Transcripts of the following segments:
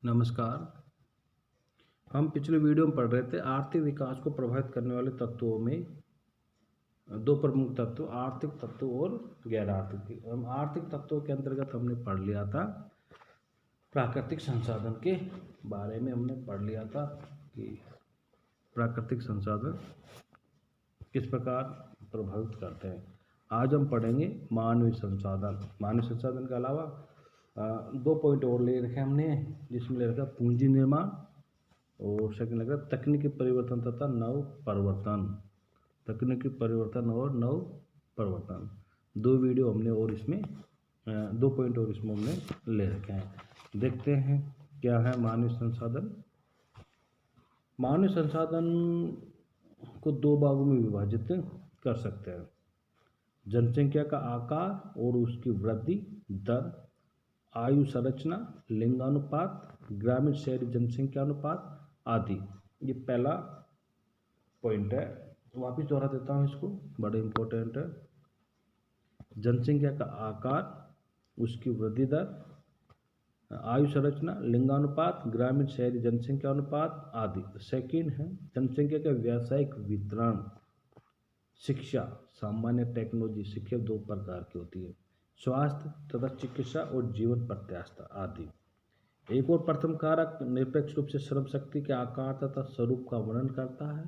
नमस्कार। हम पिछले वीडियो में पढ़ रहे थे आर्थिक विकास को प्रभावित करने वाले तत्वों में दो प्रमुख तत्व आर्थिक तत्व और गैर आर्थिक। हम आर्थिक तत्वों के अंतर्गत हमने पढ़ लिया था प्राकृतिक संसाधन के बारे में। हमने पढ़ लिया था कि प्राकृतिक संसाधन किस प्रकार प्रभावित करते हैं। आज हम पढ़ेंगे मानवीय संसाधन। मानवीय संसाधन के अलावा 2 पॉइंट और ले रखे हमने, जिसमें ले रखा पूंजी निर्माण और सेकंड लग रहा तकनीकी परिवर्तन तथा नव परिवर्तन। तकनीकी परिवर्तन और नव परिवर्तन 2 वीडियो हमने और इसमें 2 पॉइंट और इसमें हमने ले रखे हैं। देखते हैं क्या है मानवीय संसाधन। मानवीय संसाधन को 2 भागों में विभाजित कर सकते हैं: जनसंख्या का आकार और उसकी वृद्धि दर, आयु संरचना, लिंगानुपात, ग्रामीण शहरी जनसंख्या अनुपात आदि। ये पहला पॉइंट है। वापिस दोहरा देता हूँ इसको, बड़ा इम्पोर्टेंट है। जनसंख्या का आकार, उसकी वृद्धि दर, आयु संरचना, लिंगानुपात, ग्रामीण शहरी जनसंख्या अनुपात आदि। सेकंड है जनसंख्या का व्यावसायिक वितरण। शिक्षा, सामान्य टेक्नोलॉजी। शिक्षा 2 प्रकार की होती है: स्वास्थ्य तथा चिकित्सा और जीवन प्रत्याशा आदि। एक और प्रथम कारक निरपेक्ष रूप से श्रम शक्ति के आकार तथा स्वरूप का वर्णन करता है।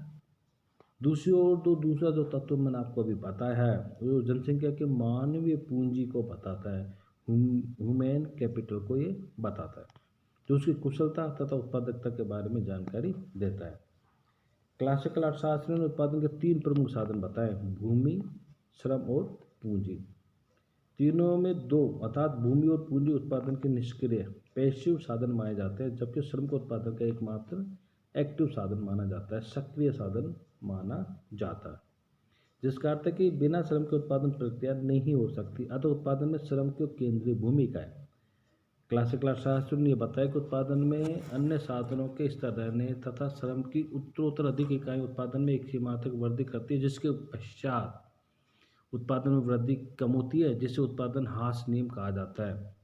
दूसरी ओर दूसरा जो तत्व मैंने आपको अभी बताया है वो जनसंख्या के मानवीय पूंजी को बताता है, ह्यूमन कैपिटल को ये बताता है, जो उसकी कुशलता तथा उत्पादकता के बारे में जानकारी देता है। क्लासिकल अर्थशास्त्र ने उत्पादन के 3 प्रमुख साधन बताए: भूमि, श्रम और पूंजी। तीनों में 2 अर्थात भूमि और पूंजी उत्पादन के निष्क्रिय पैसिव साधन माने जाते हैं, जबकि श्रम को उत्पादन का एकमात्र एक्टिव साधन माना जाता है, सक्रिय साधन माना जाता है। जिसका अर्थ है कि बिना श्रम के उत्पादन प्रक्रिया नहीं हो सकती, अतः उत्पादन में श्रम की केंद्रीय भूमिका है। क्लासिकल अर्थशास्त्र ने बताया कि उत्पादन में अन्य साधनों के स्तर रहने तथा श्रम की उत्तरोत्तर अधिक इकाई उत्पादन में एक सीमा तक वृद्धि करती है, जिसके पश्चात उत्पादन में वृद्धि कम होती है, जिसे उत्पादन ह्रास नियम कहा जाता है।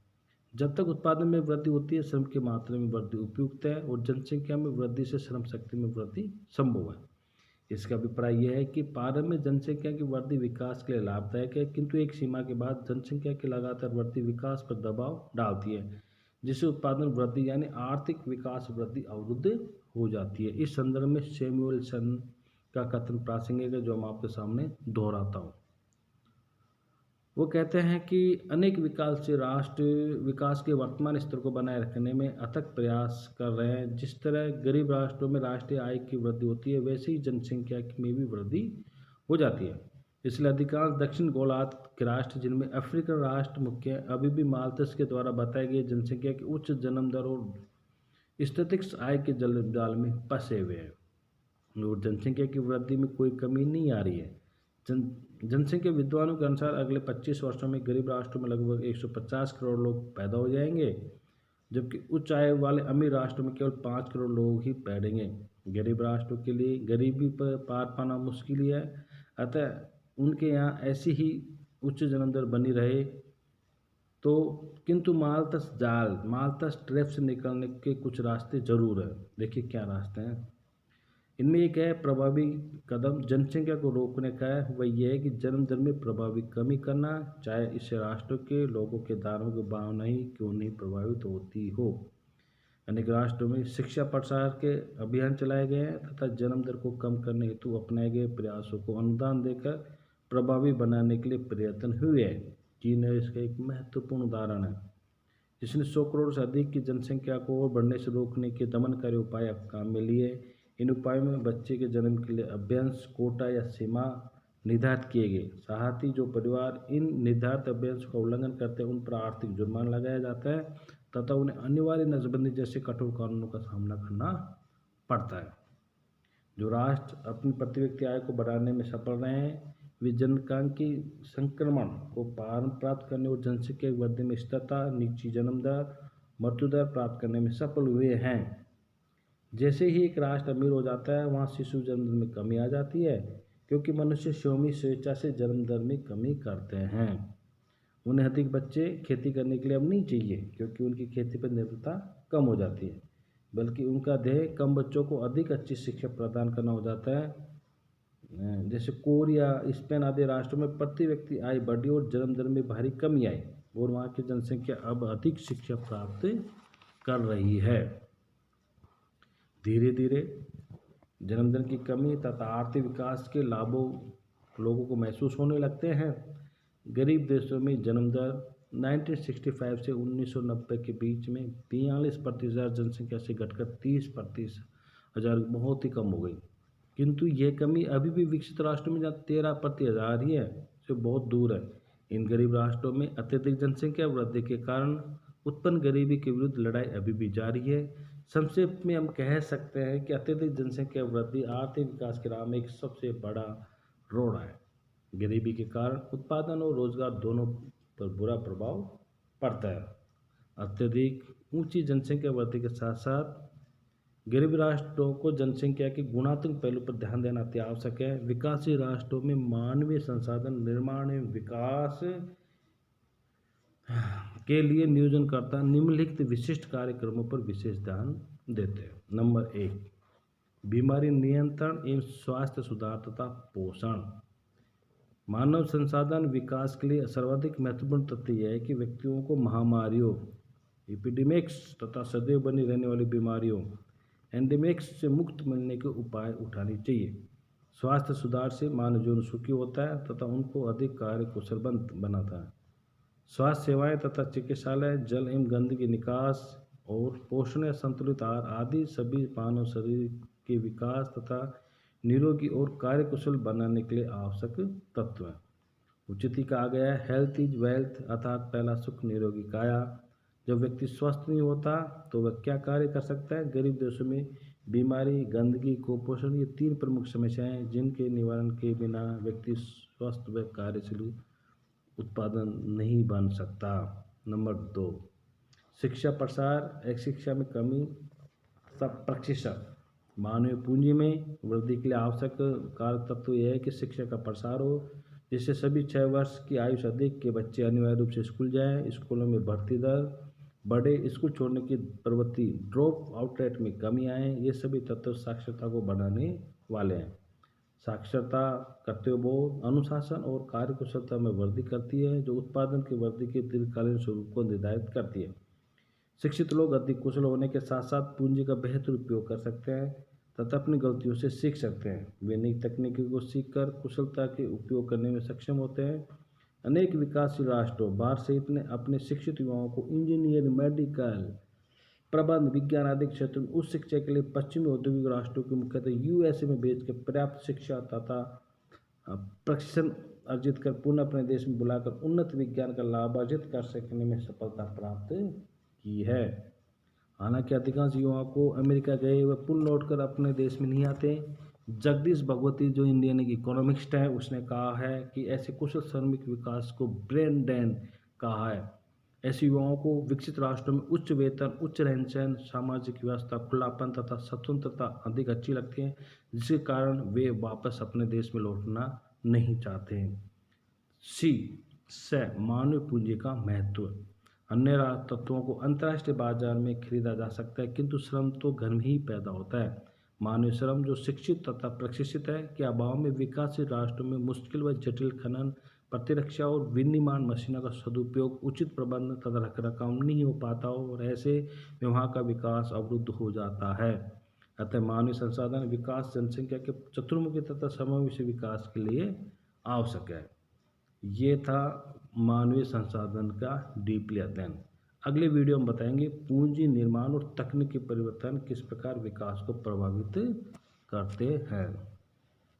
जब तक उत्पादन में वृद्धि होती है, श्रम की मात्रा में वृद्धि उपयुक्त है और जनसंख्या में वृद्धि से श्रम शक्ति में वृद्धि संभव है। इसका अभिप्राय यह है कि प्रारंभ में जनसंख्या की वृद्धि विकास के लिए लाभदायक है, किंतु एक सीमा के बाद जनसंख्या की लगातार वृद्धि विकास पर दबाव डालती है, जिससे उत्पादन वृद्धि यानी आर्थिक विकास वृद्धि अवरुद्ध हो जाती है। इस संदर्भ में सैमुअलसन का कथन प्रासंगिक है, जो हम आपके सामने दोहराता हूँ। वो कहते हैं कि अनेक विकासशील राष्ट्र विकास के वर्तमान स्तर को बनाए रखने में अथक प्रयास कर रहे हैं। जिस तरह गरीब राष्ट्रों में राष्ट्रीय आय की वृद्धि होती है, वैसे ही जनसंख्या में भी वृद्धि हो जाती है। इसलिए अधिकांश दक्षिण गोलार्ध के राष्ट्र, जिनमें अफ्रीकन राष्ट्र मुख्य है, अभी भी माल्थस के द्वारा बताए गए जनसंख्या की उच्च जन्म दर और स्टैटिस्टिक्स आय के जलजाल में फंसे हुए हैं और जनसंख्या की वृद्धि में कोई कमी नहीं आ रही है। जनसंख्या विद्वानों के अनुसार अगले 25 वर्षों में गरीब राष्ट्रों में लगभग 150 करोड़ लोग पैदा हो जाएंगे, जबकि उच्च आय वाले अमीर राष्ट्रों में केवल 5 करोड़ लोग ही पैदेंगे। गरीब राष्ट्रों के लिए गरीबी पर पार पाना मुश्किल ही है, अतः उनके यहाँ ऐसी ही उच्च जन्म दर बनी रहे तो, किंतु माल्थस ट्रैप से निकलने के कुछ रास्ते जरूर है। देखिए क्या रास्ते हैं। इनमें एक है प्रभावी कदम जनसंख्या को रोकने का है, वह यह है कि जन्म दर में प्रभावी कमी करना, चाहे इससे राष्ट्रों के लोगों के धार्मिक भावना ही क्यों नहीं प्रभावित होती हो। अनेक राष्ट्रों में शिक्षा प्रसार के अभियान चलाए गए हैं तथा जन्म दर को कम करने हेतु अपनाए गए प्रयासों को अनुदान देकर प्रभावी बनाने के लिए प्रयत्न हुए हैं। चीन इसका एक महत्वपूर्ण उदाहरण है, जिसने 100 करोड़ से अधिक की जनसंख्या को और बढ़ने से रोकने के दमनकारी उपाय काम में लिए। इन उपायों में बच्चे के जन्म के लिए अभ्यंश कोटा या सीमा निर्धारित किए गए। साथ ही जो परिवार इन निर्धारित अभ्यंश का उल्लंघन करते हैं, उन पर आर्थिक जुर्माना लगाया जाता है तथा उन्हें अनिवार्य नसबंदी जैसे कठोर कानूनों का सामना करना पड़ता है। जो राष्ट्र अपनी प्रति व्यक्ति आय को बढ़ाने में सफल रहे हैं, वे जनसांख्यिकी संक्रमण को प्राप्त करने और जनसंख्या की वृद्धि में स्थिरता, नीची जन्म दर, मृत्यु दर प्राप्त करने में सफल हुए हैं। जैसे ही एक राष्ट्र अमीर हो जाता है, वहाँ शिशु जन्म दर में कमी आ जाती है, क्योंकि मनुष्य स्वयं स्वेच्छा से जन्म दर में कमी करते हैं। उन्हें अधिक बच्चे खेती करने के लिए अब नहीं चाहिए, क्योंकि उनकी खेती पर निर्भरता कम हो जाती है, बल्कि उनका ध्येय कम बच्चों को अधिक अच्छी शिक्षा प्रदान करना हो जाता है। जैसे कोरिया, स्पेन आदि राष्ट्रों में प्रति व्यक्ति आय बढ़ी और जन्म दर में भारी कमी आई और वहाँ की जनसंख्या अब अधिक शिक्षा प्राप्त कर रही है। धीरे धीरे जन्म दर की कमी तथा आर्थिक विकास के लाभों लोगों को महसूस होने लगते हैं। गरीब देशों में जन्म दर 1965 से 1990 के बीच में 42% जनसंख्या से घटकर 30% बहुत ही कम हो गई। किंतु यह कमी अभी भी विकसित राष्ट्रों में जहाँ 13% ही है, जो बहुत दूर है। इन गरीब राष्ट्रों में अत्यधिक जनसंख्या वृद्धि के कारण उत्पन्न गरीबी के विरुद्ध लड़ाई अभी भी जारी है। संक्षेप में हम कह सकते हैं कि अत्यधिक जनसंख्या वृद्धि आर्थिक विकास की राह में एक सबसे बड़ा रोड़ा है। गरीबी के कारण उत्पादन और रोजगार दोनों पर बुरा प्रभाव पड़ता है। अत्यधिक ऊंची जनसंख्या वृद्धि के साथ साथ गरीब राष्ट्रों को जनसंख्या के गुणात्मक पहलू पर ध्यान देना अति आवश्यक है। विकासशील राष्ट्रों में मानवीय संसाधन निर्माण एवं विकास के लिए नियोजनकर्ता निम्नलिखित विशिष्ट कार्यक्रमों पर विशेष ध्यान देते हैं। नंबर 1, बीमारी नियंत्रण एवं स्वास्थ्य सुधार तथा पोषण। मानव संसाधन विकास के लिए सर्वाधिक महत्वपूर्ण तथ्य यह है कि व्यक्तियों को महामारियों, एपिडेमिक्स तथा सदैव बनी रहने वाली बीमारियों, एंडेमिक्स से मुक्त मिलने के उपाय उठाने चाहिए। स्वास्थ्य सुधार से मानव जीवन सुखी होता है तथा उनको अधिक कार्य कुशल बनाता है। स्वास्थ्य सेवाएं तथा चिकित्सालय, जल एवं गंदगी निकास और पोषण या संतुलित आहार आदि सभी मानव शरीर के विकास तथा निरोगी और कार्यकुशल बनाने के लिए आवश्यक तत्व हैं। उचित ही कहा गया है, हेल्थ इज वेल्थ, अर्थात पहला सुख निरोगी काया। जब व्यक्ति स्वस्थ नहीं होता तो वह क्या कार्य कर सकता है। गरीब देशों में बीमारी, गंदगी, कुपोषण ये 3 प्रमुख समस्याएं हैं जिनके निवारण के बिना व्यक्ति स्वस्थ व कार्यशील उत्पादन नहीं बन सकता। नंबर 2, शिक्षा प्रसार। एक शिक्षा में कमी प्रतिशत मानवीय पूंजी में वृद्धि के लिए आवश्यक कारक तत्व यह है कि शिक्षा का प्रसार हो, जिससे सभी 6 वर्ष की आयु से अधिक के बच्चे अनिवार्य रूप से स्कूल जाएं। स्कूलों में भर्ती दर बढ़े, स्कूल छोड़ने की प्रवृत्ति, ड्रॉप आउट रेट में कमी आए। ये सभी तत्व साक्षरता को बढ़ाने वाले हैं। साक्षरता कर्तव्यबोध, अनुशासन और कार्यकुशलता में वृद्धि करती है, जो उत्पादन की वृद्धि के दीर्घकालीन स्वरूप को निर्धारित करती है। शिक्षित लोग अधिक कुशल होने के साथ साथ पूंजी का बेहतर उपयोग कर सकते हैं तथा अपनी गलतियों से सीख सकते हैं। वे नई तकनीकों को सीखकर कुशलता के उपयोग करने में सक्षम होते हैं। अनेक विकासशील राष्ट्रों, भारत सहित ने अपने शिक्षित युवाओं को इंजीनियरिंग, मेडिकल, प्रबंध, विज्ञान आदि क्षेत्रों में उच्च शिक्षा के लिए पश्चिमी औद्योगिक राष्ट्रों के मुख्यतः यूएसए में भेजकर पर्याप्त शिक्षा तथा प्रशिक्षण अर्जित कर पुनः अपने देश में बुलाकर उन्नत विज्ञान का लाभ अर्जित कर सकने में सफलता प्राप्त की है। हालांकि अधिकांश युवाओं को अमेरिका गए वह पुनः लौटकर अपने देश में नहीं आते। जगदीश भगवती जो इंडियन इकोनॉमिस्ट है उसने कहा है कि ऐसे कुशल श्रमिक विकास को ब्रेन ड्रेन कहा है। ऐसे युवाओं को विकसित राष्ट्रों में उच्च वेतन, उच्च रहन सहन, सामाजिक व्यवस्था, खुलापन तथा स्वतंत्रता अधिक अच्छी लगती है, जिसके कारण वे वापस अपने देश में लौटना नहीं चाहते हैं। से मानव पूंजी का महत्व। अन्य तत्वों को अंतर्राष्ट्रीय बाजार में खरीदा जा सकता है, किंतु श्रम तो घर में ही पैदा होता है। मानव श्रम जो शिक्षित तथा प्रशिक्षित है के अभाव में विकासशील राष्ट्रों में मुश्किल व जटिल खनन, प्रतिरक्षा और विनिर्माण मशीनों का सदुपयोग, उचित प्रबंधन तथा रखरखाव नहीं हो पाता और ऐसे में वहाँ का विकास अवरुद्ध हो जाता है। अतः मानवीय संसाधन विकास जनसंख्या के चतुर्मुखी तथा समावेशी विकास के लिए आवश्यक है। ये था मानवीय संसाधन का डीपली अध्ययन। अगले वीडियो में बताएंगे पूंजी निर्माण और तकनीकी परिवर्तन किस प्रकार विकास को प्रभावित करते हैं।